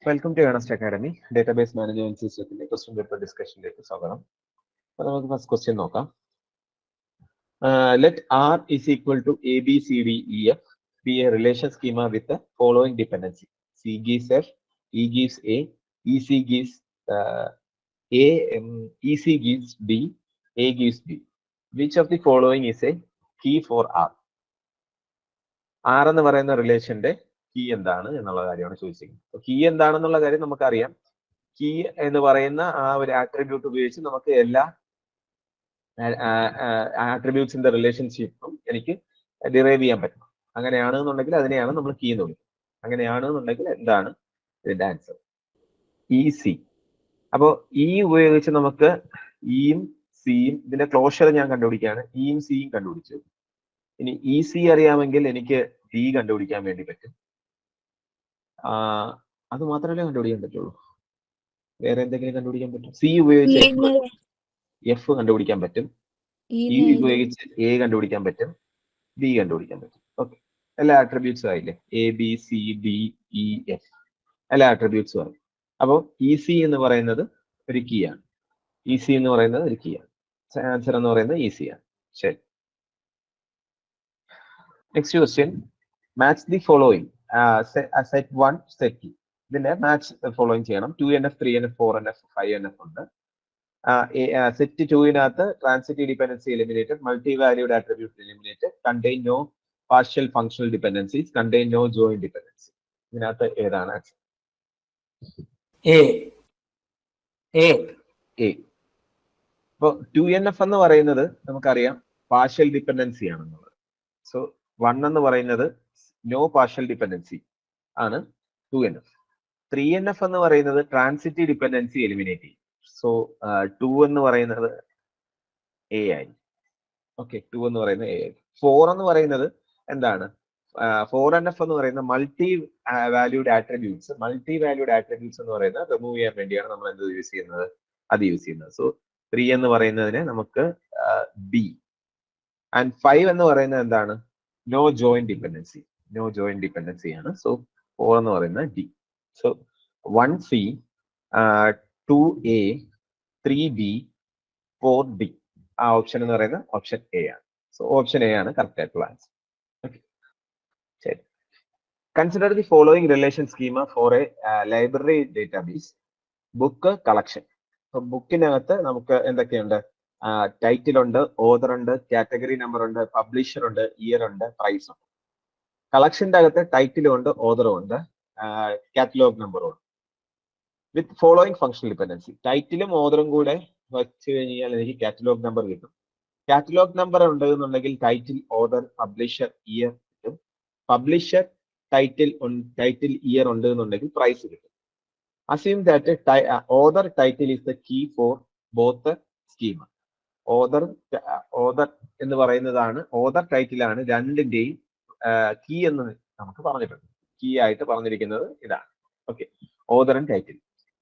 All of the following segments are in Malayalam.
Welcome to Ernest academy. Database management സിസ്റ്റത്തിന്റെ ക്വസ്റ്റ്യൻ പേപ്പർ ഡിസ്കഷനിലേക്ക് സ്വാഗതം. അപ്പോൾ നമുക്ക് ഫസ്റ്റ് ക്വസ്റ്റ്യൻ നോക്കാം. Let R is equal to A B C D E F be a relation schema with following dependency. C gives F, E gives A, E C gives A, E C gives B, A gives B. Which of the following is a key for R? R എന്ന് പറയുന്ന റിലേഷന്റെ കീ എന്താണ് എന്നുള്ള കാര്യമാണ് ചോദിച്ചിരിക്കുന്നത്. കീ എന്താണെന്നുള്ള കാര്യം നമുക്കറിയാം. കീ എന്ന് പറയുന്ന ആ ഒരു ആട്രിബ്യൂട്ട് ഉപയോഗിച്ച് നമുക്ക് എല്ലാ ആട്രിബ്യൂട്ട്സിന്റെ റിലേഷൻഷിപ്പും എനിക്ക് ഡിറൈവ് ചെയ്യാൻ പറ്റും. അങ്ങനെയാണെന്നുണ്ടെങ്കിൽ അതിനെയാണ് നമ്മൾ കീ എന്ന് വിളിക്കുന്നത്. അങ്ങനെയാണെന്നുണ്ടെങ്കിൽ എന്താണ് ഇതിന്റെ ആൻസർ? E C. അപ്പോൾ ഇ ഉപയോഗിച്ച് നമുക്ക് ഇയും സിയും ഇതിന്റെ ക്ലോഷർ ഞാൻ കണ്ടുപിടിക്കുകയാണ്. ഇയും സിയും കണ്ടുപിടിച്ചു. ഇനി ഇ സി അറിയാമെങ്കിൽ എനിക്ക് ഡി കണ്ടുപിടിക്കാൻ വേണ്ടി പറ്റും. അത് മാത്രമല്ലേ കണ്ടുപിടിക്കാൻ പറ്റുള്ളൂ. വേറെ എന്തെങ്കിലും കണ്ടുപിടിക്കാൻ പറ്റും? സി ഉപയോഗിച്ച് എഫ് കണ്ടുപിടിക്കാൻ പറ്റും. ഇ ഉപയോഗിച്ച് എ കണ്ടുപിടിക്കാൻ പറ്റും. ബി കണ്ടുപിടിക്കാൻ പറ്റും. ഓക്കെ, എല്ലാ ആട്രിബ്യൂട്ട്സും ആയില്ലേ? A B C D E F എല്ലാ ആട്രിബ്യൂട്ട്സും ആയി. അപ്പോൾ ഇ സി എന്ന് പറയുന്നത് ഒരു കീ ആണ്. ഇ സി എന്ന് പറയുന്നത് ഒരു കീ ആണ്. ആൻസർ എന്ന് പറയുന്നത് ഇ സി ആണ്. ശരി, next question. Match the following. Set 1 set 2. ഇതിന്റെ മാച്ച് ഫോളോയിങ് ചെയ്യണം. 2NF, 3NF, 4NF, 5NF ഉണ്ട്. സെറ്റ് 2-നകത്ത് transitive dependency eliminated, multi valued attribute eliminated, contain no partial functional dependencies, contain no joint dependency. ഇതിനകത്ത് ഏതാണ് ആൻസർ? അപ്പോൾ 2NF എന്ന് പറയുന്നത് നമുക്കറിയാം പാർഷ്യൽ ഡിപെൻഡൻസി ആണെന്നുള്ളത്. സോ 1 എന്ന് പറയുന്നത് നോ പാർഷ്യൽ ഡിപെൻഡൻസി ആണ് 2NF. 3NF എന്ന് പറയുന്നത് ട്രാൻസിറ്റീവ് ഡിപെൻഡൻസി എലിമിനേറ്റ് ചെയ്യും. സോ 2 എന്ന് പറയുന്നത് എ ആയി. ഓക്കെ, 2 എന്ന് പറയുന്നത് എ ആയി. 4 എന്ന് പറയുന്നത് എന്താണ്? 4NF എന്ന് പറയുന്ന multi valued attributes. Multi valued attributes എന്ന് പറയുന്നത് റിമൂവ് ചെയ്യാൻ വേണ്ടിയാണ് നമ്മൾ എന്ത് യൂസ് ചെയ്യുന്നത്? അത് യൂസ് ചെയ്യുന്നത്. സോ 3 എന്ന് പറയുന്നതിന് നമുക്ക് ബി. ആൻഡ് 5 എന്ന് പറയുന്നത് എന്താണ്? No joint dependency. No joint dependency ആണ്. സോ 4 എന്ന് പറയുന്നത് D. So 1C, 2A, 3B, 4D. ആ ഓപ്ഷൻ എന്ന് പറയുന്നത് ഓപ്ഷൻ എ ആണ്. സോ ഓപ്ഷൻ എ ആണ് കറക്റ്റ് ആയിട്ടുള്ള ആൻസർ. ഓക്കെ, ശരി. Consider the following relation schema for a library database. Book collection. ബുക്കിനകത്ത് നമുക്ക് എന്തൊക്കെയുണ്ട്? ടൈറ്റിൽ ഉണ്ട്, ഓതർ ഉണ്ട്, കാറ്റഗറി നമ്പർ ഉണ്ട്, പബ്ലിഷർ ഉണ്ട്, ഇയർ ഉണ്ട്, പ്രൈസ് ഉണ്ട്. കളക്ഷന്റെ അകത്ത് ടൈറ്റിലും ഉണ്ട്, ഓതറും ഉണ്ട്, കാറ്റലോഗ് നമ്പറും ഉണ്ട്. വിത്ത് ഫോളോയിങ് ഫങ്ഷണൽ ഡിപെൻഡൻസി. ടൈറ്റിലും ഓതറും കൂടെ വെച്ച് കഴിഞ്ഞാൽ എനിക്ക് കാറ്റലോഗ് നമ്പർ കിട്ടും. കാറ്റലോഗ് നമ്പർ ഉണ്ട് എന്നുണ്ടെങ്കിൽ ടൈറ്റിൽ, ഓതർ, പബ്ലിഷർ, ഇയർ കിട്ടും. പബ്ലിഷർ, ടൈറ്റിൽ, ഇയർ ഉണ്ട് എന്നുണ്ടെങ്കിൽ പ്രൈസ് കിട്ടും. Assume that author title is the key for both the schema. Author എന്ന് പറയുന്നതാണ്, ഓതർ ടൈറ്റിൽ ആണ് രണ്ടിന്റെയും കീ എന്ന് നമുക്ക് പറഞ്ഞിട്ടുണ്ട്. കീ ആയിട്ട് പറഞ്ഞിരിക്കുന്നത് ഇതാണ്. Okay, author and title.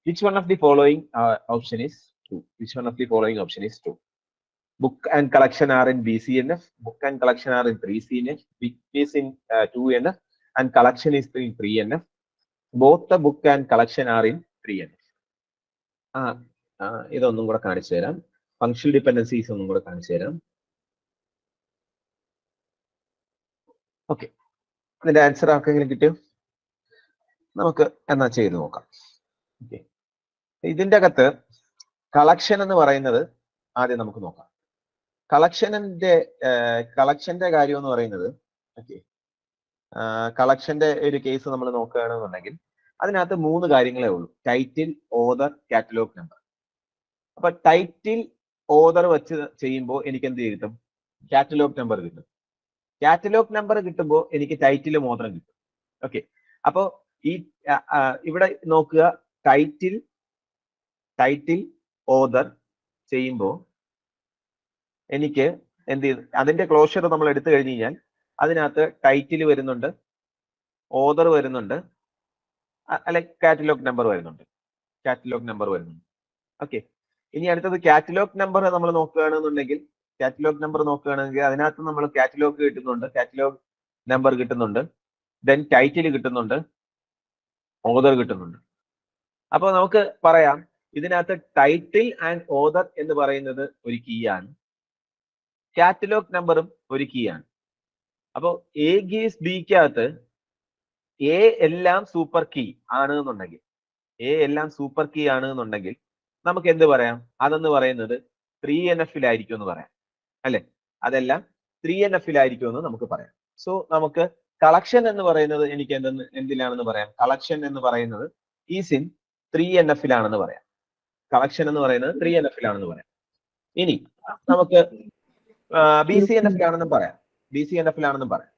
Which one of the following option is true? Which one of the following option is true? Book and collection are in BCNF. Book and collection are in 3CNF. Book is in 2NF and collection is in 3NF. Both the book and collection are in 3NF. ഇതൊന്നും കൂടെ കാണിച്ചു തരാം. ഫങ്ഷണൽ ഡിപെൻഡൻസീസ് ഒന്നും കൂടെ കാണിച്ചു തരാം. ഓക്കെ, ഇതിന്റെ ആൻസർ ആർക്കെങ്കിലും കിട്ടിയോ? നമുക്ക് എന്നാ ചെയ്ത് നോക്കാം. ഓക്കെ, ഇതിന്റെ അകത്ത് കളക്ഷൻ എന്ന് പറയുന്നത് ആദ്യം നമുക്ക് നോക്കാം. കളക്ഷന്റെ കാര്യം എന്ന് പറയുന്നത്, ഓക്കെ, കളക്ഷന്റെ ഒരു കേസ് നമ്മൾ നോക്കുകയാണെന്നുണ്ടെങ്കിൽ അതിനകത്ത് 3 കാര്യങ്ങളേ ഉള്ളൂ: ടൈറ്റിൽ, ഓതർ, കാറ്റലോഗ് നമ്പർ. അപ്പൊ ടൈറ്റിൽ, ഓതർ വെച്ച് ചെയ്യുമ്പോൾ എനിക്ക് എന്ത് കിട്ടും? കാറ്റലോഗ് നമ്പർ കിട്ടും. കാറ്റലോഗ് നമ്പർ കിട്ടുമ്പോൾ എനിക്ക് ടൈറ്റിലും ഓതറും കിട്ടും. ഓക്കെ, അപ്പോ ഈ ഇവിടെ നോക്കുക, ടൈറ്റിൽ, ഓതർ ചെയ്യുമ്പോൾ എനിക്ക് എന്ത് ചെയ്യും? അതിന്റെ ക്ലോഷർ നമ്മൾ എടുത്തു കഴിഞ്ഞു കഴിഞ്ഞാൽ അതിനകത്ത് ടൈറ്റിൽ വരുന്നുണ്ട്, ഓതർ വരുന്നുണ്ട്, അല്ലെ കാറ്റലോഗ് നമ്പർ വരുന്നുണ്ട്. ഓക്കെ, ഇനി അടുത്തത് കാറ്റലോഗ് നമ്പർ നമ്മൾ നോക്കുകയാണെന്നുണ്ടെങ്കിൽ അതിനകത്ത് നമ്മൾ കാറ്റലോഗ് കിട്ടുന്നുണ്ട്, കാറ്റലോഗ് നമ്പർ കിട്ടുന്നുണ്ട്, ദെൻ ടൈറ്റിൽ കിട്ടുന്നുണ്ട്, ഓതർ കിട്ടുന്നുണ്ട്. അപ്പോൾ നമുക്ക് പറയാം ഇതിനകത്ത് ടൈറ്റിൽ ആൻഡ് ഓതർ എന്ന് പറയുന്നത് ഒരു കീ ആണ്, കാറ്റലോഗ് നമ്പറും ഒരു കീ ആണ്. അപ്പോൾ എ ഗീസ് ബിക്കകത്ത് എ എല്ലാം സൂപ്പർ കീ ആണ് എന്നുണ്ടെങ്കിൽ, എ എല്ലാം സൂപ്പർ കീ ആണ് എന്നുണ്ടെങ്കിൽ നമുക്ക് എന്ത് പറയാം? അതെന്ന് പറയുന്നത് 3NF-ലായിരിക്കും എന്ന് പറയാം, അല്ലെ? അതെല്ലാം 3NF-ലായിരിക്കും എന്ന് നമുക്ക് പറയാം. സോ നമുക്ക് കളക്ഷൻ എന്ന് പറയുന്നത് എനിക്ക് എന്തിലാണെന്ന് പറയാം? കളക്ഷൻ എന്ന് പറയുന്നത് ഈസ് ഇൻ 3NF-ലാണെന്ന് പറയാം. കളക്ഷൻ എന്ന് പറയുന്നത് 3NF-ലാണെന്ന് പറയാം. ഇനി നമുക്ക് BCNF-ലാണെന്നും പറയാം, BCNF-ലാണെന്നും പറയാം.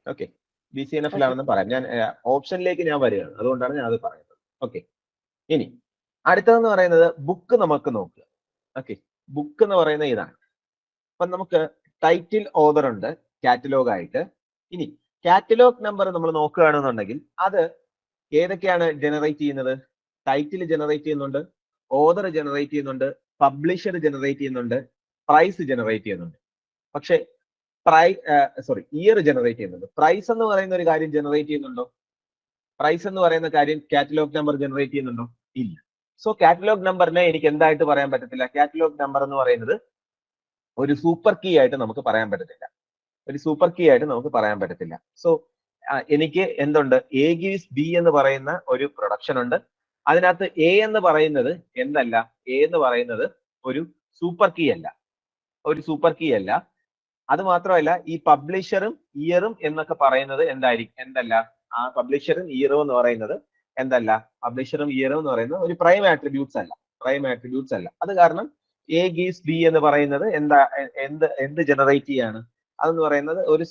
ഓക്കെ, BCNF-ലാണെന്നും പറയാം. ഞാൻ ഓപ്ഷനിലേക്ക് ഞാൻ വരികയാണ്, അതുകൊണ്ടാണ് ഞാൻ അത് പറയുന്നത്. ഓക്കെ, ഇനി അടുത്തതെന്ന് പറയുന്നത് ബുക്ക് നമുക്ക് നോക്കുക. ഓക്കെ, ബുക്ക് എന്ന് പറയുന്നത് ഇതാണ്. അപ്പൊ നമുക്ക് ടൈറ്റിൽ ഓതർ ഉണ്ട് കാറ്റലോഗ് ആയിട്ട്. ഇനി കാറ്റലോഗ് നമ്പർ നമ്മൾ നോക്കുകയാണെന്നുണ്ടെങ്കിൽ അത് ഏതൊക്കെയാണ് ജനറേറ്റ് ചെയ്യുന്നത്? ടൈറ്റിൽ ജനറേറ്റ് ചെയ്യുന്നുണ്ട്, ഓതർ ജനറേറ്റ് ചെയ്യുന്നുണ്ട്, പബ്ലിഷർ ജനറേറ്റ് ചെയ്യുന്നുണ്ട്, പ്രൈസ് ജനറേറ്റ് ചെയ്യുന്നുണ്ട്. പക്ഷെ ഇയർ ജനറേറ്റ് ചെയ്യുന്നുണ്ട്. പ്രൈസ് എന്ന് പറയുന്ന ഒരു കാര്യം ജനറേറ്റ് ചെയ്യുന്നുണ്ടോ? പ്രൈസ് എന്ന് പറയുന്ന കാര്യം കാറ്റലോഗ് നമ്പർ ജനറേറ്റ് ചെയ്യുന്നുണ്ടോ? ഇല്ല. സോ കാറ്റലോഗ് നമ്പറിനെ എനിക്ക് എന്തായിട്ട് പറയാൻ പറ്റത്തില്ല? കാറ്റലോഗ് നമ്പർ എന്ന് പറയുന്നത് ഒരു സൂപ്പർ കീ ആയിട്ട് നമുക്ക് പറയാൻ പറ്റത്തില്ല, ഒരു സൂപ്പർ കീ ആയിട്ട് നമുക്ക് പറയാൻ പറ്റത്തില്ല. സോ എനിക്ക് എന്തുണ്ട്? എ ഗീവ്സ് ബി എന്ന് പറയുന്ന ഒരു പ്രൊഡക്ഷൻ ഉണ്ട്. അതിനകത്ത് എ എന്ന് പറയുന്നത് എന്തല്ല? എ എന്ന് പറയുന്നത് ഒരു സൂപ്പർ കീ അല്ല, ഒരു സൂപ്പർ കീ അല്ല. അത് മാത്രമല്ല, ഈ പബ്ലിഷറും ഇയറും എന്നൊക്കെ പറയുന്നത് എന്തല്ല? ആ പബ്ലിഷറും ഇയറും എന്ന് പറയുന്നത് എന്തല്ല? പബ്ലിഷറും ഇയറും എന്ന് പറയുന്നത് ഒരു പ്രൈം ആട്രിബ്യൂട്ട്സ് അല്ല, പ്രൈം ആട്രിബ്യൂട്ട്സ് അല്ല. അത് കാരണം എ ഗീവ്സ് ബി എന്ന് പറയുന്നത് എന്ത് ജനറേറ്റ് ചെയ്യാണ്? അതെന്ന് പറയുന്നത് ഒരു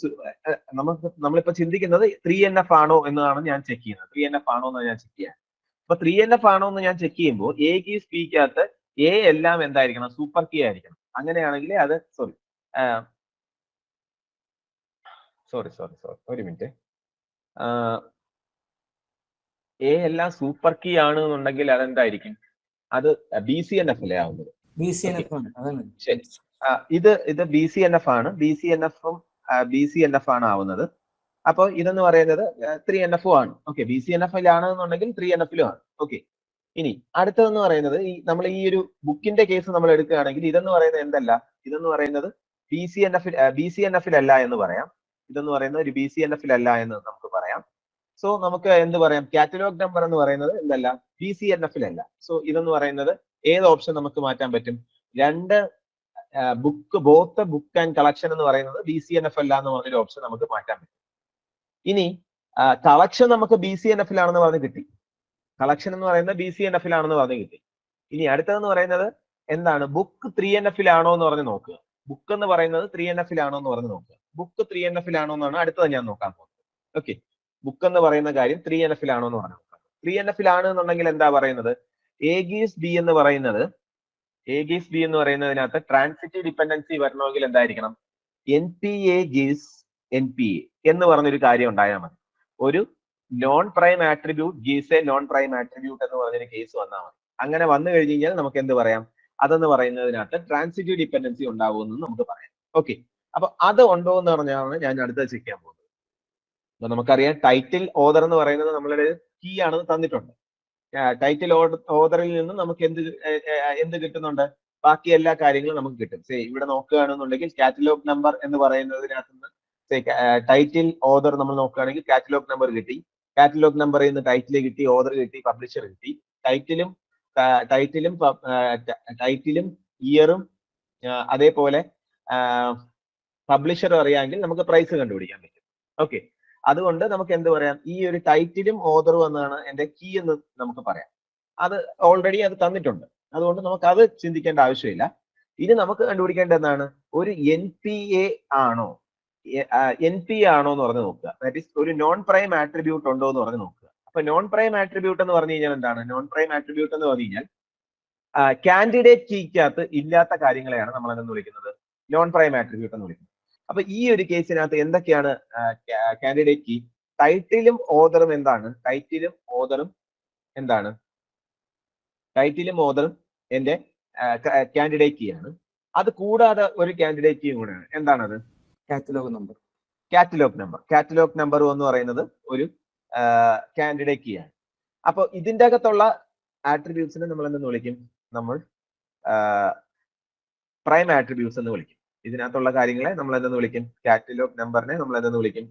നമ്മളിപ്പോ ചിന്തിക്കുന്നത് 3NF ആണോ എന്നാണ് ഞാൻ ചെക്ക് ചെയ്യുന്നത്. 3NF ആണോ എന്ന് ഞാൻ ചെക്ക് ചെയ്യാൻ. അപ്പൊ 3NF ആണോ എന്ന് ഞാൻ ചെക്ക് ചെയ്യുമ്പോൾ എ ഗീവ്സ് ബിക്കകത്ത് എ എല്ലാം എന്തായിരിക്കണം? സൂപ്പർ കീ ആയിരിക്കണം. അങ്ങനെയാണെങ്കിൽ അത് സോറി ഒരു മിനിറ്റ്. എ എല്ലാം സൂപ്പർ കീ ആണ് എന്നുണ്ടെങ്കിൽ അതെന്തായിരിക്കും? അത് BCNF-ലെ ആവുന്നത്. ശരി, ഇത് BCNF ആണ്. BCNF ആണ് ആവുന്നത്. അപ്പൊ ഇതെന്ന് പറയുന്നത് 3NF-ഉം ആണ്. ഓക്കെ, BCNF-ലാണ് എന്നുണ്ടെങ്കിൽ 3NF-ലും ആണ്. ഓക്കെ, ഇനി അടുത്തതെന്ന് പറയുന്നത് നമ്മൾ ഈ ഒരു ബുക്കിന്റെ കേസ് നമ്മൾ എടുക്കുകയാണെങ്കിൽ ഇതെന്ന് പറയുന്നത് എന്തല്ല? ഇതെന്ന് പറയുന്നത് BCNF-ലല്ല എന്ന് പറയാം. ഇതെന്ന് പറയുന്നത് ഒരു BCNF-ലല്ല എന്ന് നമുക്ക് പറയാം. സോ നമുക്ക് എന്ത് പറയാം? കാറ്റലോഗ് നമ്പർ എന്ന് പറയുന്നത് എന്തല്ല? BCNF-ലല്ല. സോ ഇതെന്ന് പറയുന്നത് ഏത് ഓപ്ഷൻ നമുക്ക് മാറ്റാൻ പറ്റും? രണ്ട് ബോത്ത് ബുക്ക് ആൻഡ് കളക്ഷൻ എന്ന് പറയുന്നത് BCNF അല്ല എന്ന് പറഞ്ഞൊരു ഓപ്ഷൻ നമുക്ക് മാറ്റാൻ പറ്റും. ഇനി കളക്ഷൻ നമുക്ക് BCNF-ലാണെന്ന് പറഞ്ഞ് കിട്ടി, കളക്ഷൻ എന്ന് പറയുന്നത് BCNF-ലാണെന്ന് പറഞ്ഞ് കിട്ടി. ഇനി അടുത്തതെന്ന് പറയുന്നത് എന്താണ്? ബുക്ക് 3NF-ലാണോ എന്ന് പറഞ്ഞ് നോക്കുക. ബുക്ക് എന്ന് പറയുന്നത് 3NF-ലാണോ എന്ന് പറഞ്ഞ് നോക്കുക. ബുക്ക് 3NF-ലാണോ എന്നാണ് അടുത്തത് ഞാൻ നോക്കാൻ പോകുന്നത്. ഓക്കെ, ബുക്ക് എന്ന് പറയുന്ന കാര്യം 3NF-ലാണോ എന്ന് പറഞ്ഞു നോക്കാം. 3NF-ലാണ് എന്നുണ്ടെങ്കിൽ എന്താ പറയുന്നത്? എ ഗീവ്സ് ബി എന്ന് പറയുന്നത്, എ ഗീവ്സ് ബി എന്ന് പറയുന്നതിനകത്ത് ട്രാൻസിറ്റീവ് ഡിപെൻഡൻസി വരണമെങ്കിൽ എന്തായിരിക്കണം? NPA ഗീവ്സ് NPA എന്ന് പറഞ്ഞൊരു കാര്യം ഉണ്ടായാൽ മതി. ഒരു non prime attribute gives A non prime attribute എന്ന് പറഞ്ഞൊരു കേസ് വന്നാൽ മതി. അങ്ങനെ വന്നു കഴിഞ്ഞ് കഴിഞ്ഞാൽ നമുക്ക് എന്ത് പറയാം? അതെന്ന് പറയുന്നതിനകത്ത് ട്രാൻസിറ്റീവ് ഡിപെൻഡൻസി ഉണ്ടാവുമെന്ന് നമുക്ക് പറയാം. ഓക്കെ, അപ്പൊ അത് ഉണ്ടോ എന്ന് പറഞ്ഞാണ് ഞാൻ അടുത്തത് ചെക്ക് ചെയ്യാൻ പോകുന്നത്. അപ്പൊ നമുക്കറിയാം ടൈറ്റിൽ ഓതർ എന്ന് പറയുന്നത് നമ്മളുടെ കീ ആണെന്ന് തന്നിട്ടുണ്ട്. ടൈറ്റിൽ ഓർഡറിൽ നിന്ന് നമുക്ക് എന്ത് കിട്ടുന്നുണ്ട്? ബാക്കി എല്ലാ കാര്യങ്ങളും നമുക്ക് കിട്ടും. ഇവിടെ നോക്കുകയാണെന്നുണ്ടെങ്കിൽ കാറ്റലോഗ് നമ്പർ എന്ന് പറയുന്നതിനകത്ത് നിന്ന് ടൈറ്റിൽ ഓർഡർ നമ്മൾ നോക്കുകയാണെങ്കിൽ കാറ്റലോഗ് നമ്പർ കിട്ടി, കാറ്റലോഗ് നമ്പറിൽ നിന്ന് ടൈറ്റിൽ കിട്ടി, ഓർഡർ കിട്ടി, പബ്ലിഷർ കിട്ടി. ടൈറ്റിലും ഇയറും അതേപോലെ പബ്ലിഷറും അറിയാമെങ്കിൽ നമുക്ക് പ്രൈസ് കണ്ടുപിടിക്കാൻ പറ്റും. ഓക്കെ, അതുകൊണ്ട് നമുക്ക് എന്ത് പറയാം? ഈ ഒരു ടൈറ്റിലും ഓർഡറും എന്നാണ് എന്റെ കീ എന്ന് നമുക്ക് പറയാം. അത് ഓൾറെഡി അത് തന്നിട്ടുണ്ട്, അതുകൊണ്ട് നമുക്ക് അത് ചിന്തിക്കേണ്ട ആവശ്യമില്ല. ഇനി നമുക്ക് കണ്ടുപിടിക്കേണ്ട എന്താണ്? ഒരു NPA ആണോ, NPA ആണോ എന്ന് പറഞ്ഞ് നോക്കുക. ദാറ്റ് ഈസ് ഒരു നോൺ പ്രൈം ആട്രിബ്യൂട്ട് ഉണ്ടോ എന്ന് പറഞ്ഞ് നോക്കുക. അപ്പൊ നോൺ പ്രൈം ആട്രിബ്യൂട്ട് എന്ന് പറഞ്ഞു കഴിഞ്ഞാൽ എന്താണ്? നോൺ പ്രൈം ആട്രിബ്യൂട്ട് എന്ന് പറഞ്ഞു കഴിഞ്ഞാൽ കാൻഡിഡേറ്റ് കീക്കകത്ത് ഇല്ലാത്ത കാര്യങ്ങളെയാണ് നമ്മൾ എന്ന് വിളിക്കുന്നത് നോൺ പ്രൈം ആട്രിബ്യൂട്ട് എന്ന് വിളിക്കുന്നത്. അപ്പൊ ഈ ഒരു കേസിനകത്ത് എന്തൊക്കെയാണ് കാൻഡിഡേറ്റ് കീ? ടൈറ്റിലും ഓർഡറും എന്താണ്? ടൈറ്റിലും ഓർഡറും എന്താണ്? ടൈറ്റിലും ഓർഡറും എന്റെ കാൻഡിഡേറ്റ് കീ ആണ്. അത് കൂടാതെ ഒരു കാൻഡിഡേറ്റ് കീ കൂടെയാണ്. എന്താണത്? Catalogue number. കാറ്റലോഗ് നമ്പർ എന്ന് പറയുന്നത് ഒരു കാൻഡിഡേറ്റ് കീ ആണ്. അപ്പൊ ഇതിന്റെ അകത്തുള്ള ആട്രിബ്യൂട്ട്സിനെ നമ്മൾ എന്തെന്ന് വിളിക്കും? നമ്മൾ പ്രൈം ആട്രിബ്യൂട്ട്സ് എന്ന് വിളിക്കും. ഇതിനകത്തുള്ള കാര്യങ്ങളെ നമ്മൾ എന്തെന്ന് വിളിക്കും? കാറ്റലോഗ് നമ്പറിനെ നമ്മൾ എന്തെന്ന് വിളിക്കും?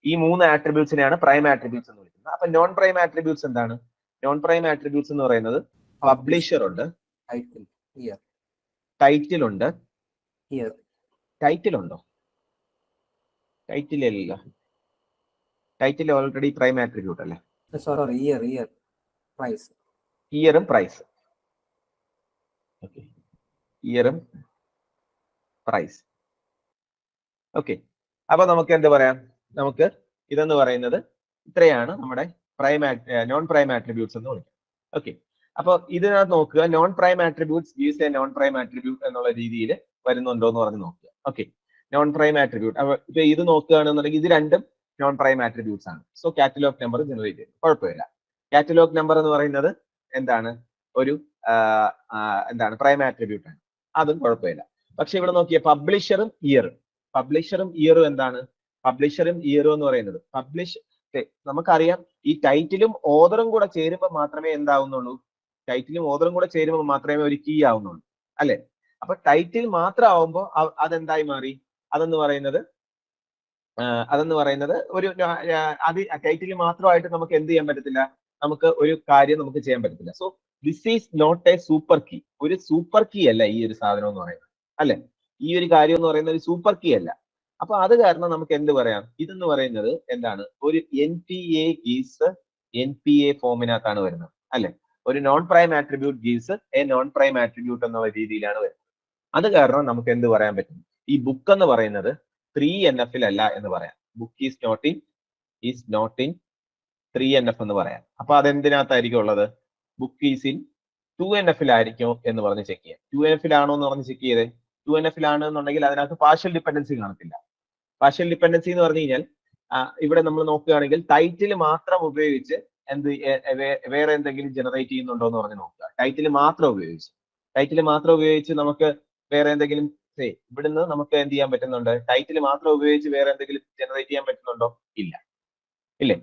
ഈ 3 ആട്രിബ്യൂട്ട്സിനെയാണ് പ്രൈം ആട്രിബ്യൂട്ട്സ് എന്ന് വിളിക്കുന്നത്. അപ്പൊ നോൺ പ്രൈം ആട്രിബ്യൂട്ട്സ് എന്താണ്? നോൺ പ്രൈം ആട്രിബ്യൂട്ട്സ് എന്ന് പറയുന്നത് പബ്ലിഷർ ഉണ്ട്, ടൈറ്റിൽ ഉണ്ട്. ടൈറ്റിൽ ഉണ്ടോ? ടൈറ്റിൽ ഇല്ല. ടൈറ്റിൽ ഓൾറെഡി പ്രൈം ആട്രിബ്യൂട്ട് അല്ലേ? ഇയറും പ്രൈസ്. ഇയറും പ്രൈസ്. ഓക്കെ, അപ്പൊ നമുക്ക് എന്ത് പറയാം? നമുക്ക് ഇതെന്ന് പറയുന്നത് ഇത്രയാണ് നമ്മുടെ നോൺ പ്രൈം ആട്രിബ്യൂട്ട്സ് എന്ന് വിളിക്കും. ഓക്കെ, അപ്പൊ ഇതിനകത്ത് നോക്കുക, non prime attributes gives A non prime attribute എന്നുള്ള രീതിയിൽ വരുന്നുണ്ടോ എന്ന് പറഞ്ഞ് നോക്കുക. Okay, non prime attribute. അപ്പൊ ഇപ്പൊ ഇത് നോക്കുകയാണെന്നുണ്ടെങ്കിൽ ഇത് രണ്ടും നോൺ പ്രൈം ആട്രിബ്യൂട്ട്സ് ആണ്. സോ കാറ്റലോഗ് നമ്പർ ജനറേറ്റ് ചെയ്യും, കുഴപ്പമില്ല. കാറ്റലോഗ് നമ്പർ എന്ന് പറയുന്നത് എന്താണ്? ഒരു എന്താണ്? പ്രൈം ആട്രിബ്യൂട്ട് ആണ്, അതും കുഴപ്പമില്ല. പക്ഷെ ഇവിടെ നോക്കിയ പബ്ലിഷറും ഇയറും എന്താണ്? പബ്ലിഷറും ഇയറും എന്ന് പറയുന്നത് നമുക്കറിയാം, ഈ ടൈറ്റിലും ഓതറും കൂടെ ചേരുമ്പോൾ മാത്രമേ എന്താവുന്നുള്ളൂ? ടൈറ്റിലും ഓതറും കൂടെ ചേരുമ്പോൾ മാത്രമേ ഒരു കീ ആവുന്നുള്ളൂ, അല്ലെ? അപ്പൊ ടൈറ്റിൽ മാത്രം ആവുമ്പോൾ അതെന്തായി മാറി? അതെന്ന് പറയുന്നത് ഒരു ടൈറ്റിൽ മാത്രമായിട്ട് നമുക്ക് എന്ത് ചെയ്യാൻ പറ്റത്തില്ല? നമുക്ക് ഒരു കാര്യം നമുക്ക് ചെയ്യാൻ പറ്റത്തില്ല. So this is not a super key. ഒരു സൂപ്പർ കീ അല്ല ഈ ഒരു സാധനം എന്ന് പറയുന്നത്, അല്ലെ? ഈ ഒരു കാര്യം എന്ന് പറയുന്നത് ഒരു സൂപ്പർ കീ അല്ല. അപ്പൊ അത് കാരണം നമുക്ക് എന്ത് പറയാം? ഇതെന്ന് പറയുന്നത് എന്താണ്? ഒരു NPA ഫോമിനകത്താണ് വരുന്നത്, അല്ലെ? ഒരു non prime attribute gives A non prime attribute എന്നുള്ള രീതിയിലാണ് വരുന്നത്. അത് കാരണം നമുക്ക് എന്ത് പറയാൻ പറ്റും? ഈ ബുക്ക് എന്ന് പറയുന്നത് 3NF അല്ല എന്ന് പറയാം. Book is not in 3NF എന്ന് പറയാം. അപ്പൊ അതെന്തിനകത്തായിരിക്കും ഉള്ളത്? ബുക്ക് ഈസ് ഇൻ 2NF എന്ന് പറഞ്ഞ് ചെക്ക് ചെയ്യാം. 2NF എന്ന് പറഞ്ഞ് ചെക്ക് ചെയ്തേ. 2NF ആണെന്നുണ്ടെങ്കിൽ അതിനകത്ത് പാർഷ്യൽ ഡിപ്പെൻഡൻസി കാണത്തില്ല. പാർഷ്യൽ ഡിപ്പെൻഡൻസി എന്ന് പറഞ്ഞു കഴിഞ്ഞാൽ ഇവിടെ നമ്മൾ നോക്കുകയാണെങ്കിൽ ടൈറ്റിൽ മാത്രം ഉപയോഗിച്ച് വേറെ എന്തെങ്കിലും ജനറേറ്റ് ചെയ്യുന്നുണ്ടോ എന്ന് പറഞ്ഞ് നോക്കുക. ടൈറ്റിൽ മാത്രം ഉപയോഗിച്ച് നമുക്ക് വേറെ എന്തെങ്കിലും ഇവിടുന്ന് നമുക്ക് എന്ത് ചെയ്യാൻ പറ്റുന്നുണ്ട്? ടൈറ്റിൽ മാത്രം ഉപയോഗിച്ച് വേറെ എന്തെങ്കിലും ജനറേറ്റ് ചെയ്യാൻ പറ്റുന്നുണ്ടോ? ഇല്ലേ?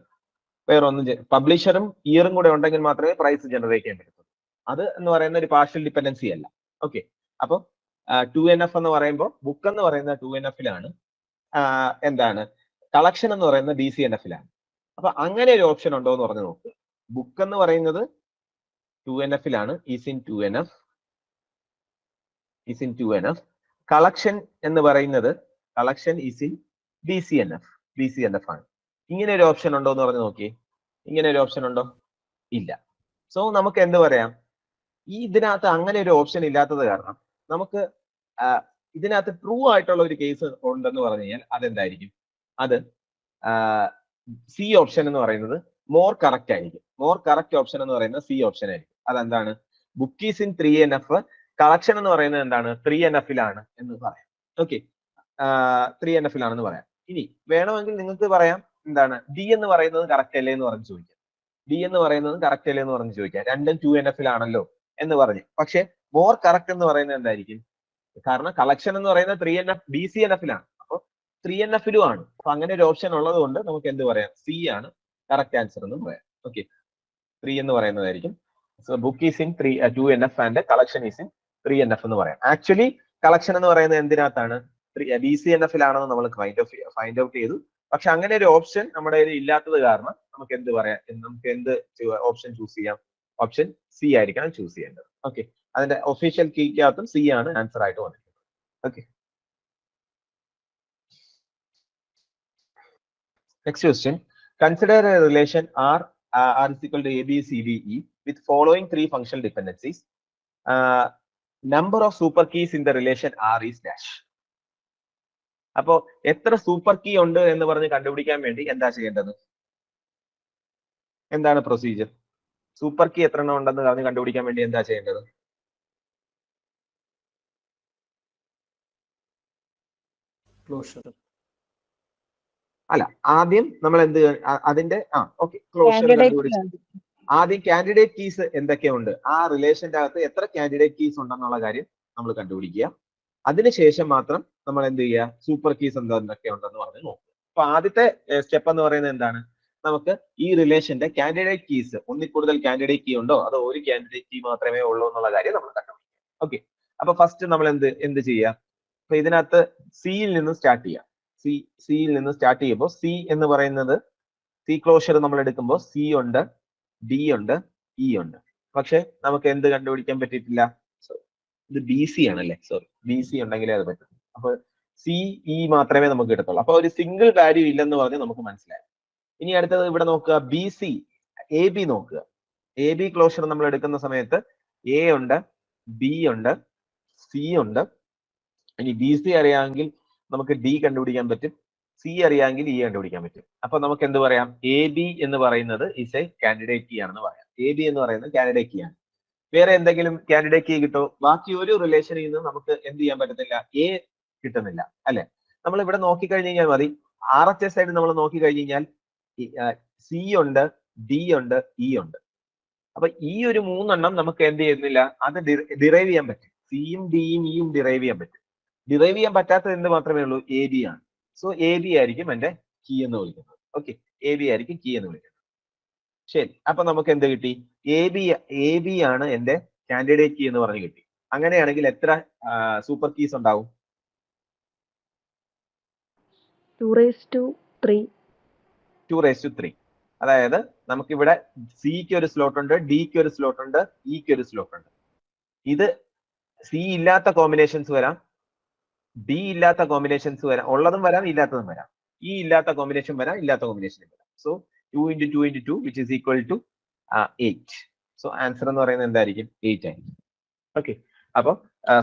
വേറെ ഒന്നും. പബ്ലിഷറും ഇയറും കൂടെ ഉണ്ടെങ്കിൽ മാത്രമേ പ്രൈസ് ജനറേറ്റ് ചെയ്യാൻ പറ്റത്തുള്ളൂ. അത് എന്ന് പറയുന്ന ഒരു പാർഷ്യൽ ഡിപ്പെൻഡൻസി അല്ല. ഓക്കെ, അപ്പൊ 2NF എന്ന് പറയുമ്പോൾ ബുക്ക് എന്ന് പറയുന്ന 2NF എന്താണ്? കളക്ഷൻ എന്ന് പറയുന്ന DCNF അപ്പൊ അങ്ങനെ ഒരു ഓപ്ഷൻ ഉണ്ടോ എന്ന് പറഞ്ഞു നോക്കുക. ബുക്ക് എന്ന് പറയുന്നത് 2NF is in 2NF. Collection എന്ന് പറയുന്നത് ഈസ് ഇൻ DCNF ആണ്. ഇങ്ങനെ ഒരു ഓപ്ഷൻ ഉണ്ടോ എന്ന് പറഞ്ഞു നോക്കി. ഇങ്ങനെ ഒരു ഓപ്ഷൻ ഉണ്ടോ? ഇല്ല. സോ നമുക്ക് എന്ത് പറയാം? ഇതിനകത്ത് അങ്ങനെ ഒരു ഓപ്ഷൻ ഇല്ലാത്തത് കാരണം നമുക്ക് ഇതിനകത്ത് ട്രൂ ആയിട്ടുള്ള ഒരു കേസ് ഉണ്ടെന്ന് പറഞ്ഞു കഴിഞ്ഞാൽ അതെന്തായിരിക്കും? അത് സി ഓപ്ഷൻ എന്ന് പറയുന്നത് മോർ കറക്റ്റ് ആയിരിക്കും. മോർ കറക്റ്റ് ഓപ്ഷൻ എന്ന് പറയുന്നത് സി ഓപ്ഷൻ ആയിരിക്കും. അതെന്താണ്? Book is in 3NF, collection എന്ന് പറയുന്നത് എന്താണ്? 3NF എന്ന് പറയാം. ഓക്കെ, 3NF പറയാം. ഇനി വേണമെങ്കിൽ നിങ്ങൾക്ക് പറയാം എന്താണ്? ഡി എന്ന് പറയുന്നത് കറക്റ്റ് അല്ലേ എന്ന് പറഞ്ഞ് ചോദിക്കാം. രണ്ടും 2NF എന്ന് പറഞ്ഞു. പക്ഷെ മോർ കറക്റ്റ് എന്ന് പറയുന്നത് എന്തായിരിക്കും? കാരണം കളക്ഷൻ എന്ന് പറയുന്നത് 3NF DCNF അപ്പൊ 3NF ആണ്. അപ്പൊ അങ്ങനെ ഒരു ഓപ്ഷൻ ഉള്ളത് കൊണ്ട് നമുക്ക് എന്ത് പറയാം? സി ആണ് കറക്റ്റ് ആൻസർ എന്ന് പറയാം. ഓക്കെ, 3 എന്ന് പറയുന്നതായിരിക്കും. So book is in 2NF and collection is in 3NF എന്ന് പറയാം. ആക്ച്വലി കളക്ഷൻ എന്ന് പറയുന്നത് എന്തിനകത്താണ്? DCNF നമ്മൾ ഫൈൻഡ് ഔട്ട് ചെയ്തു. പക്ഷെ അങ്ങനെ ഒരു ഓപ്ഷൻ നമ്മുടെ കയ്യിൽ ഇല്ലാത്തത് കാരണം നമുക്ക് എന്ത് പറയാം? നമുക്ക് എന്ത് ഓപ്ഷൻ ചൂസ് ചെയ്യാം? ഓപ്ഷൻ സി ആയിരിക്കണം ചൂസ് ചെയ്യേണ്ടത്. ഓക്കെ, അതിന്റെ ഒഫീഷ്യൽ കീക്കകത്തും സി ആണ് ആൻസർ ആയിട്ട് വന്നിരിക്കുന്നത്. Okay, next question. Consider A relation R is equal to ABCDE with following 3 functional dependencies. Number of super keys in the relation R is dash. അപ്പോ എത്ര സൂപ്പർ കീ ഉണ്ട് എന്ന് പറഞ്ഞ് കണ്ടുപിടിക്കാൻ വേണ്ടി എന്താ ചെയ്യേണ്ടത്? എന്താണ് പ്രൊസീജിയർ? സൂപ്പർ കീ എത്ര എണ്ണം ഉണ്ടെന്ന് പറഞ്ഞ് കണ്ടുപിടിക്കാൻ വേണ്ടി എന്താ ചെയ്യേണ്ടത്? ക്ലോഷർ അല്ല, ആദ്യം നമ്മൾ എന്ത് അതിന്റെ ക്ലോഷർ കണ്ടുപിടിച്ച് ആദ്യം കാൻഡിഡേറ്റ് കീസ് എന്തൊക്കെയുണ്ട്, ആ റിലേഷന്റെ അകത്ത് എത്ര കാൻഡിഡേറ്റ് കീസ് ഉണ്ടെന്നുള്ള കാര്യം നമ്മൾ കണ്ടുപിടിക്കുക. അതിനുശേഷം മാത്രം നമ്മൾ എന്ത് ചെയ്യുക? സൂപ്പർ കീസ് എന്തൊക്കെ ഉണ്ടെന്ന് പറഞ്ഞ് നോക്കുക. അപ്പൊ ആദ്യത്തെ സ്റ്റെപ്പ് എന്ന് പറയുന്നത് എന്താണ്? നമുക്ക് ഈ റിലേഷന്റെ കാൻഡിഡേറ്റ് കീസ്, ഒന്നിൽ കൂടുതൽ കാൻഡിഡേറ്റ് കീ ഉണ്ടോ അതോ ഒരു കാൻഡിഡേറ്റ് കീ മാത്രമേ ഉള്ളൂ എന്നുള്ള കാര്യം നമ്മൾ കണ്ടുപിടിക്കും. ഓക്കെ, അപ്പൊ ഫസ്റ്റ് നമ്മൾ എന്ത് ചെയ്യാം? അപ്പൊ ഇതിനകത്ത് സിയിൽ നിന്ന് സ്റ്റാർട്ട് ചെയ്യാം. സിയിൽ നിന്ന് സ്റ്റാർട്ട് ചെയ്യുമ്പോൾ സി എന്ന് പറയുന്നത്, സി ക്ലോഷർ നമ്മൾ എടുക്കുമ്പോൾ സി ഉണ്ട്, ഡി ഉണ്ട്, ഇ ഉണ്ട്. പക്ഷെ നമുക്ക് എന്ത് കണ്ടുപിടിക്കാൻ പറ്റിയിട്ടില്ല? ഇത് ബി സി ആണല്ലേ, സോറി, ബി സി ഉണ്ടെങ്കിലേ അത് പറ്റും. അപ്പൊ സി ഇ മാത്രമേ നമുക്ക് കിട്ടത്തുള്ളൂ. അപ്പൊ ഒരു സിംഗിൾ വാല്യൂ ഇല്ലെന്ന് പറഞ്ഞ് നമുക്ക് മനസ്സിലായി. ഇനി അടുത്തത് ഇവിടെ നോക്കുക, ബി സി, എ ബി നോക്കുക. എ ബി ക്ലോഷർ നമ്മൾ എടുക്കുന്ന സമയത്ത് എ ഉണ്ട്, ബി ഉണ്ട്, സി ഉണ്ട്. ഇനി ബി സി അറിയാമെങ്കിൽ നമുക്ക് ഡി കണ്ടുപിടിക്കാൻ പറ്റും, സി അറിയാമെങ്കിൽ ഇ കണ്ടുപിടിക്കാൻ പറ്റും. അപ്പൊ നമുക്ക് എന്ത് പറയാം? എ ബി എന്ന് പറയുന്നത് ഇസ് എ കാൻഡിഡേറ്റ് കീ ആണെന്ന് പറയാം. എ ബി എന്ന് പറയുന്നത് കാൻഡിഡേറ്റ് കീ ആണ്. വേറെ എന്തെങ്കിലും കാൻഡിഡേറ്റ് കീ കിട്ടോ? ബാക്കി ഒരു റിലേഷനിൽ നിന്ന് നമുക്ക് എന്ത് ചെയ്യാൻ പറ്റത്തില്ല? എ കിട്ടുന്നില്ല അല്ലെ? നമ്മൾ ഇവിടെ നോക്കിക്കഴിഞ്ഞ് കഴിഞ്ഞാൽ മതി, RHS ആയിട്ട് നമ്മൾ നോക്കിക്കഴിഞ്ഞ് കഴിഞ്ഞാൽ സി ഉണ്ട്, ഡി ഉണ്ട്, ഇ ഉണ്ട്. അപ്പൊ ഈ ഒരു മൂന്നെണ്ണം നമുക്ക് എന്ത് ചെയ്യുന്നില്ല? അത് ഡിറൈവ് ചെയ്യാൻ പറ്റും. സിയും ഡിയും ഇയും ഡിറൈവ് ചെയ്യാൻ പറ്റും. ഡിറൈവ് ചെയ്യാൻ പറ്റാത്തത് എന്ത് മാത്രമേ ഉള്ളൂ? എ ബി ആണ്. സോ എ ബി ആയിരിക്കും എന്റെ കീ എന്ന് വിളിക്കുന്നത്. ഓക്കെ, എ ബി ആയിരിക്കും കീ എന്ന് വിളിക്കുന്നത്. ശരി, അപ്പൊ നമുക്ക് എന്ത് കിട്ടി? എ ബി ആണ് എന്റെ കാൻഡിഡേറ്റ് കീ എന്ന് പറഞ്ഞ് കിട്ടി. അങ്ങനെയാണെങ്കിൽ എത്ര സൂപ്പർ കീസ് ഉണ്ടാവും? 2/3. 2/3. അതായത് നമുക്കിവിടെ സിക്ക് ഒരു സ്ലോട്ട് ഉണ്ട്, ഡിക്ക് ഒരു സ്ലോട്ട് ഉണ്ട്, ഇക്ക് ഒരു സ്ലോട്ട് ഉണ്ട്. ഇത് സി ഇല്ലാത്ത കോമ്പിനേഷൻസ് വരാം, ഡി ഇല്ലാത്ത കോമ്പിനേഷൻസ് വരാം, ഉള്ളതും വരാം, ഇല്ലാത്തതും വരാം. ഇ ഇല്ലാത്ത കോമ്പിനേഷൻ വരാം, ഇല്ലാത്ത കോമ്പിനേഷൻ വരാം. So 2 × 2 × 2 which is equal to 8. So answer എന്ന് പറയുന്നത് എന്തായിരിക്കും? 8 ആയിരിക്കും. ഓക്കെ, അപ്പൊ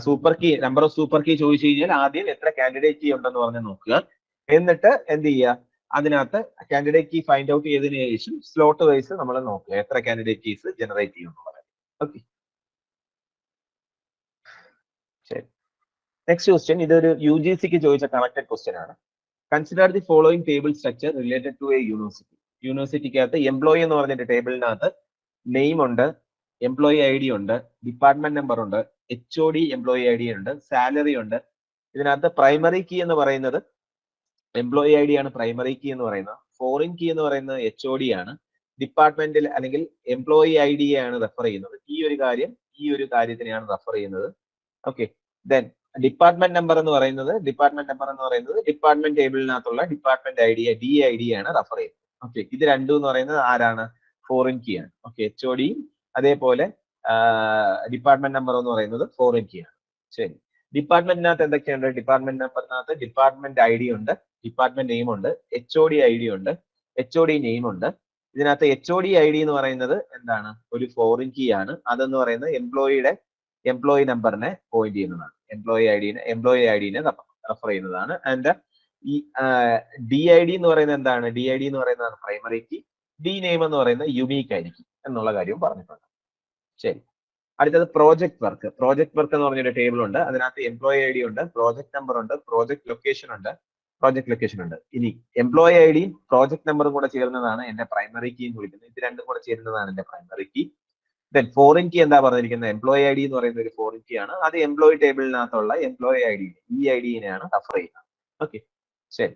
super key, number of super key ചോദിച്ചു കഴിഞ്ഞാൽ ആദ്യം എത്ര കാൻഡിഡേറ്റ് കീ ഉണ്ടെന്ന് പറഞ്ഞ് നോക്കുക. എന്നിട്ട് എന്ത് ചെയ്യുക? അതിനകത്ത് കാൻഡിഡേറ്റ് കീ ഫൈൻഡ് ഔട്ട് ചെയ്തതിനു ശേഷം സ്ലോട്ട് വൈസ് നമ്മൾ നോക്കുക എത്ര കാൻഡിഡേറ്റ് കീസ് ജനറേറ്റ് ചെയ്യുമെന്നുള്ളത്. ഓക്കെ, ശരി. നെക്സ്റ്റ് ക്വസ്റ്റ്യൻ, ഇതൊരു UGCക്ക് ചോദിച്ച കണക്റ്റഡ് ക്വസ്റ്റ്യൻ ആണ്. Consider the following table structure related to a university. യൂണിവേഴ്സിറ്റിക്കകത്ത് എംപ്ലോയി എന്ന് പറഞ്ഞിട്ട് ടേബിളിനകത്ത് നെയിം ഉണ്ട്, എംപ്ലോയി ID ഉണ്ട്, ഡിപ്പാർട്ട്മെന്റ് നമ്പർ ഉണ്ട്, HOD എംപ്ലോയി ID ഉണ്ട്, സാലറി ഉണ്ട്. ഇതിനകത്ത് പ്രൈമറി കീ എന്ന് പറയുന്നത് എംപ്ലോയി ID ആണ് പ്രൈമറി കീ എന്ന് പറയുന്നത്. ഫോറിൻ കീ എന്ന് പറയുന്നത് HOD ആണ്. ഡിപ്പാർട്ട്മെന്റിൽ അല്ലെങ്കിൽ എംപ്ലോയി ID ആണ് റെഫർ ചെയ്യുന്നത്. ഈ ഒരു കാര്യത്തിനെയാണ് റെഫർ ചെയ്യുന്നത്. ഓക്കെ, ദെൻ ഡിപ്പാർട്ട്മെന്റ് നമ്പർ എന്ന് പറയുന്നത് ഡിപ്പാർട്ട്മെന്റ് ടേബിളിനകത്തുള്ള ഡിപ്പാർട്ട്മെന്റ് DID ആണ് റെഫർ ചെയ്യുന്നത്. ഓക്കെ, ഇത് രണ്ടും എന്ന് പറയുന്നത് ആരാണ്? ഫോറിൻ കീ ആണ്. ഓക്കെ, HOD അതേപോലെ ഡിപ്പാർട്ട്മെന്റ് നമ്പർ എന്ന് പറയുന്നത് ഫോറിൻ കീ ആണ്. ശരി, ഡിപ്പാർട്ട്മെന്റിനകത്ത് എന്തൊക്കെയുണ്ട്? ഡിപ്പാർട്ട്മെന്റ് നമ്പറിനകത്ത് ഡിപ്പാർട്ട്മെന്റ് ID ഉണ്ട്, ഡിപ്പാർട്ട്മെന്റ് നെയിം ഉണ്ട്, HOD ID ഉണ്ട്, HOD നെയിം ഉണ്ട്. ഇതിനകത്ത് HOD ID എന്ന് പറയുന്നത് എന്താണ്? ഒരു ഫോറിൻ കീ ആണ്. അതെന്ന് പറയുന്നത് എംപ്ലോയി നമ്പറിനെ പോയിന്റ് ചെയ്യുന്നതാണ്. എംപ്ലോയി ഐഡിനെ റെഫർ ചെയ്യുന്നതാണ്. ആൻഡ് ഈ DID എന്ന് പറയുന്നത് എന്താണ്? DID എന്ന് പറയുന്നതാണ് പ്രൈമറി കീ. ഡി നെയിം എന്ന് പറയുന്നത് യുണീക്ക് ആയിരിക്കും എന്നുള്ള കാര്യവും പറഞ്ഞിട്ടുണ്ട്. ശരി, അടുത്തത് പ്രോജക്ട് വർക്ക്. പ്രോജക്ട് വർക്ക് എന്ന് പറഞ്ഞൊരു ടേബിൾ ഉണ്ട്. അതിനകത്ത് എംപ്ലോയി ID ഉണ്ട്, പ്രോജക്ട് നമ്പർ ഉണ്ട്, പ്രോജക്ട് ലൊക്കേഷൻ ഉണ്ട്. ഇനി എംപ്ലോയി ID പ്രോജക്ട് നമ്പറും കൂടെ ചേർന്നതാണ് എന്റെ പ്രൈമറി കീ എന്ന് വിളിക്കുന്നത്. ഇത് രണ്ടും കൂടെ ചേരുന്നതാണ് എന്റെ primary key. Then foreign key എന്താ പറഞ്ഞിരിക്കുന്നത്? എംപ്ലോയി ID എന്ന് പറയുന്ന ഒരു ഫോറിൻ കീ ആണ്. അത് എംപ്ലോയി ടേബിളിനകത്തുള്ള എംപ്ലോയി ID, ഈ ഐഡിനെയാണ് റെഫർ ചെയ്യുന്നത്. ഓക്കെ, ശരി.